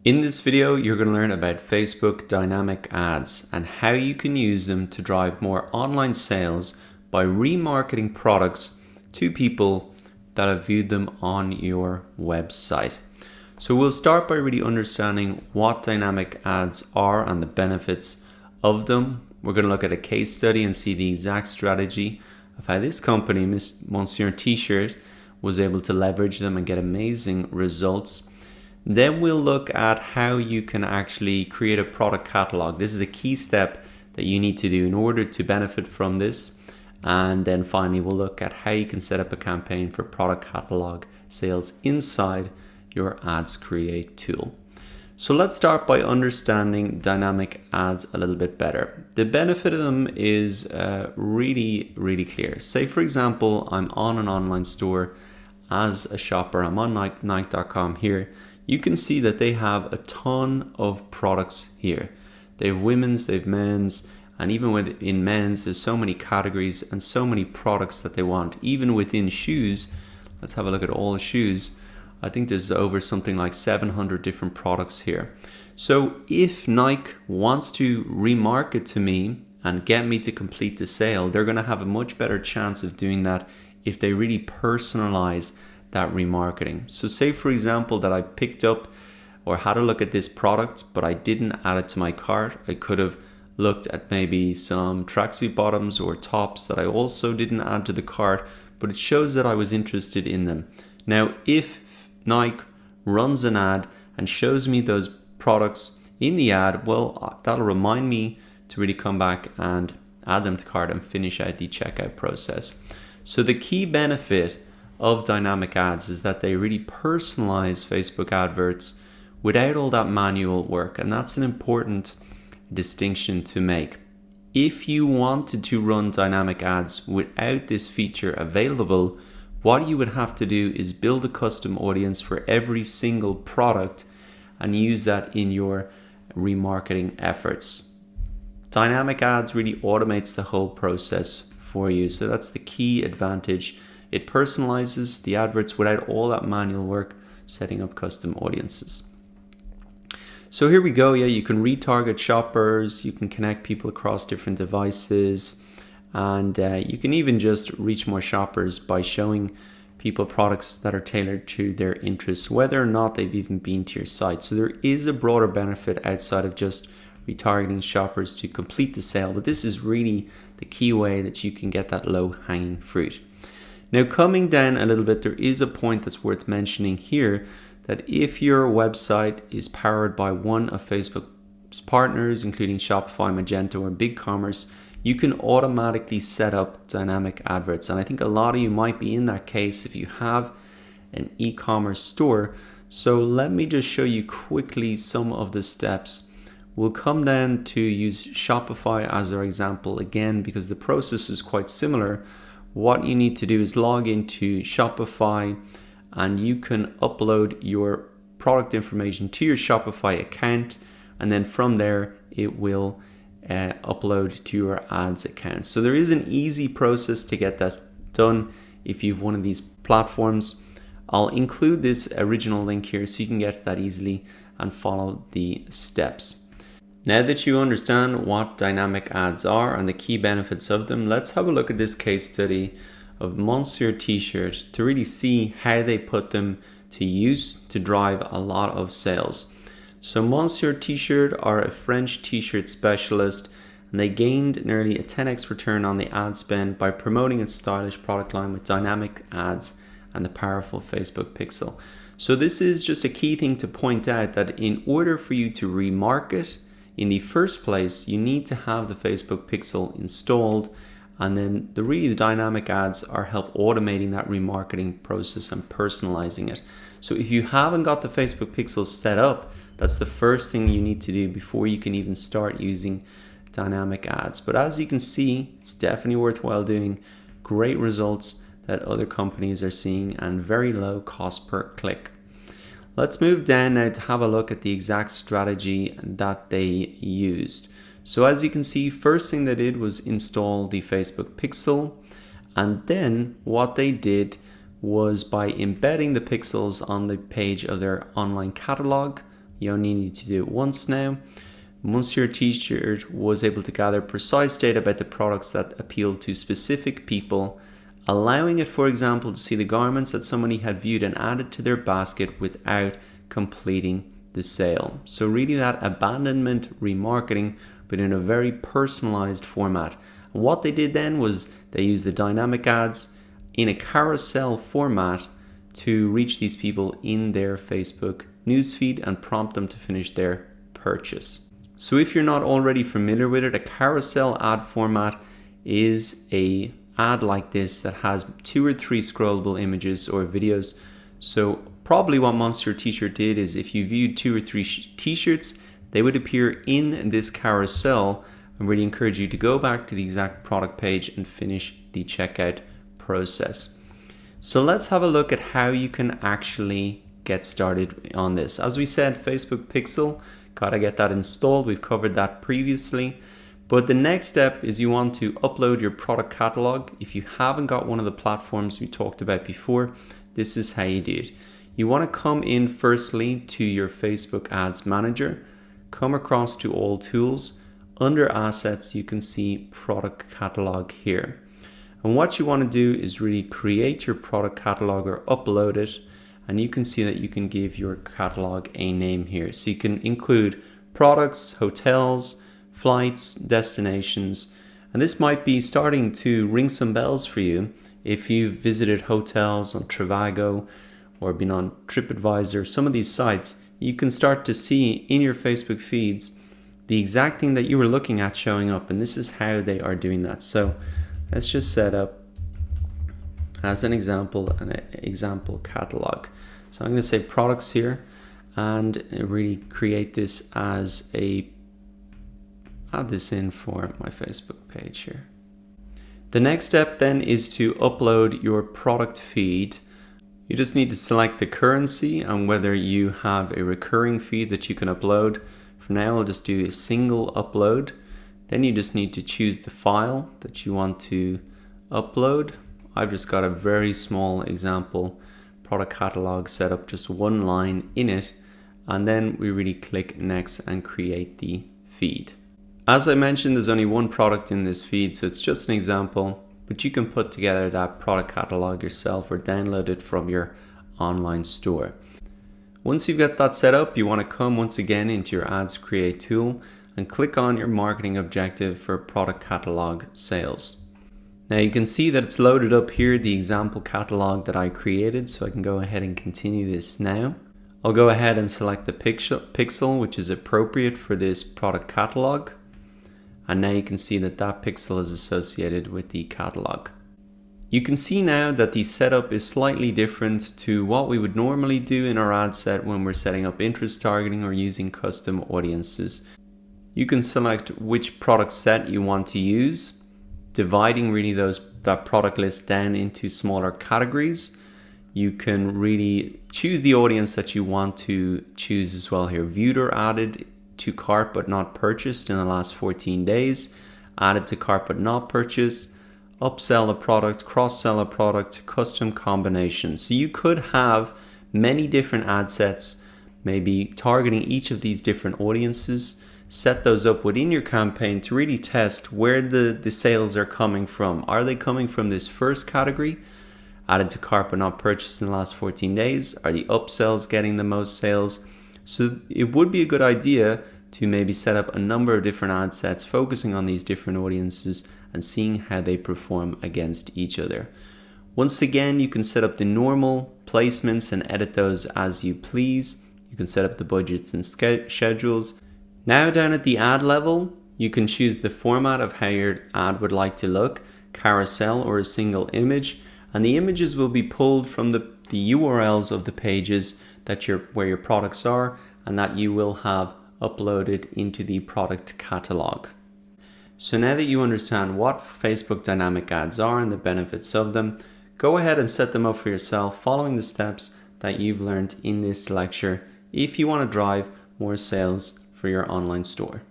In this video, you're going to learn about Facebook dynamic ads and how you can use them to drive more online sales by remarketing products to people that have viewed them on your website. So we'll start by really understanding what dynamic ads are and the benefits of them. We're going to look at a case study and see the exact strategy of how this company, Monsieur T-shirt, was able to leverage them and get amazing results. Then we'll look at how you can actually create a product catalog. This is a key step that you need to do in order to benefit from this. And then finally, we'll look at how you can set up a campaign for product catalog sales inside your Ads Create tool. So let's start by understanding dynamic ads a little bit better. The benefit of them is really clear. Say, for example, I'm on an online store as a shopper. I'm on Nike.com here. You can see that they have a ton of products here. They have women's, they have men's, and even within men's, there's so many categories and so many products that they want. Even within shoes, let's have a look at all the shoes. I think there's over something like 700 different products here. So if Nike wants to remarket to me and get me to complete the sale, they're going to have a much better chance of doing that if they really personalize that remarketing. So say, for example, that I picked up or had a look at this product, but I didn't add it to my cart. I could have looked at maybe some tracksuit bottoms or tops that I also didn't add to the cart, but it shows that I was interested in them. Now, if Nike runs an ad and shows me those products in the ad, well, that'll remind me to really come back and add them to cart and finish out the checkout process. So the key benefit of dynamic ads is that they really personalize Facebook adverts without all that manual work, and that's an important distinction to make. If you wanted to run dynamic ads without this feature available, what you would have to do is build a custom audience for every single product and use that in your remarketing efforts. Dynamic ads really automates the whole process for you, so that's the key advantage. It personalizes the adverts without all that manual work setting up custom audiences. So here we go. Yeah, you can retarget shoppers, you can connect people across different devices, and you can even just reach more shoppers by showing people products that are tailored to their interest, whether or not they've even been to your site. So there is a broader benefit outside of just retargeting shoppers to complete the sale, but this is really the key way that you can get that low-hanging fruit. Now, coming down a little bit, there is a point that's worth mentioning here, that if your website is powered by one of Facebook's partners, including Shopify, Magento, or BigCommerce, you can automatically set up dynamic adverts. And I think a lot of you might be in that case if you have an e-commerce store. So let me just show you quickly some of the steps. We'll come down to use Shopify as our example again, because the process is quite similar. What you need to do is log into Shopify, and you can upload your product information to your Shopify account, and then from there it will upload to your ads account. So there is an easy process to get that done if you've one of these platforms. I'll include this original link here so you can get to that easily and follow the steps. Now that you understand what dynamic ads are and the key benefits of them, let's have a look at this case study of Monsieur T-shirt to really see how they put them to use to drive a lot of sales. So Monsieur T-shirt are a French t-shirt specialist, and they gained nearly a 10x return on the ad spend by promoting its stylish product line with dynamic ads and the powerful Facebook pixel. So this is just a key thing to point out, that in order for you to remarket in the first place, you need to have the Facebook pixel installed, and then the dynamic ads are help automating that remarketing process and personalizing it. So if you haven't got the Facebook pixel set up, that's the first thing you need to do before you can even start using dynamic ads. But as you can see, it's definitely worthwhile doing. Great results that other companies are seeing and very low cost per click. Let's move down now to have a look at the exact strategy that they used. So as you can see, first thing they did was install the Facebook pixel, and then what they did was by embedding the pixels on the page of their online catalog, You only need to do it once now. Monsieur T-shirt was able to gather precise data about the products that appealed to specific people, allowing it, for example, to see the garments that somebody had viewed and added to their basket without completing the sale. So really that abandonment remarketing, but in a very personalized format. And what they did then was they used the dynamic ads in a carousel format to reach these people in their Facebook newsfeed and prompt them to finish their purchase. So if you're not already familiar with it, a carousel ad format is a ad like this that has 2 or 3 scrollable images or videos. So probably what Monsieur T-shirt did is if you viewed 2 or 3 t-shirts, they would appear in this carousel. I really encourage you to go back to the exact product page and finish the checkout process. So let's have a look at how you can actually get started on this. As we said, Facebook Pixel, gotta get that installed. We've covered that previously. But the next step is you want to upload your product catalog. If you haven't got one of the platforms we talked about before, this is how you do it. You want to come in firstly to your Facebook Ads Manager, come across to All Tools. Under Assets, you can see Product Catalog here. And what you want to do is really create your product catalog or upload it. And you can see that you can give your catalog a name here. So you can include products, hotels, flights, destinations. And this might be starting to ring some bells for you if you've visited hotels on Trivago or been on TripAdvisor. Some of these sites, you can start to see in your Facebook feeds the exact thing that you were looking at showing up. And this is how they are doing that. So let's just set up as an example catalog. So I'm going to say products here and really create this as add this in for my Facebook page here. The next step then is to upload your product feed. You just need to select the currency and whether you have a recurring feed that you can upload. For now, I'll just do a single upload. Then you just need to choose the file that you want to upload. I've just got a very small example product catalog set up, just one line in it. And then we really click next and create the feed. As I mentioned, there's only one product in this feed, so it's just an example, but you can put together that product catalog yourself or download it from your online store. Once you've got that set up, you want to come once again into your Ads Create tool and click on your marketing objective for product catalog sales. Now you can see that it's loaded up here, the example catalog that I created, so I can go ahead and continue this now. I'll go ahead and select the pixel which is appropriate for this product catalog. And now you can see that that pixel is associated with the catalog. You can see now that the setup is slightly different to what we would normally do in our ad set when we're setting up interest targeting or using custom audiences. You can select which product set you want to use, dividing really that product list down into smaller categories. You can really choose the audience that you want to choose as well here. Viewed or added to cart but not purchased in the last 14 days, added to cart but not purchased, upsell a product, cross-sell a product, custom combinations. So you could have many different ad sets, maybe targeting each of these different audiences, set those up within your campaign to really test where the sales are coming from. Are they coming from this first category, added to cart but not purchased in the last 14 days? Are the upsells getting the most sales? So it would be a good idea to maybe set up a number of different ad sets focusing on these different audiences and seeing how they perform against each other. Once again, you can set up the normal placements and edit those as you please. You can set up the budgets and schedules. Now down at the ad level, you can choose the format of how your ad would like to look, carousel or a single image, and the images will be pulled from the URLs of the pages where your products are and that you will have uploaded into the product catalog. So now that you understand what Facebook dynamic ads are and the benefits of them, go ahead and set them up for yourself following the steps that you've learned in this lecture if you want to drive more sales for your online store.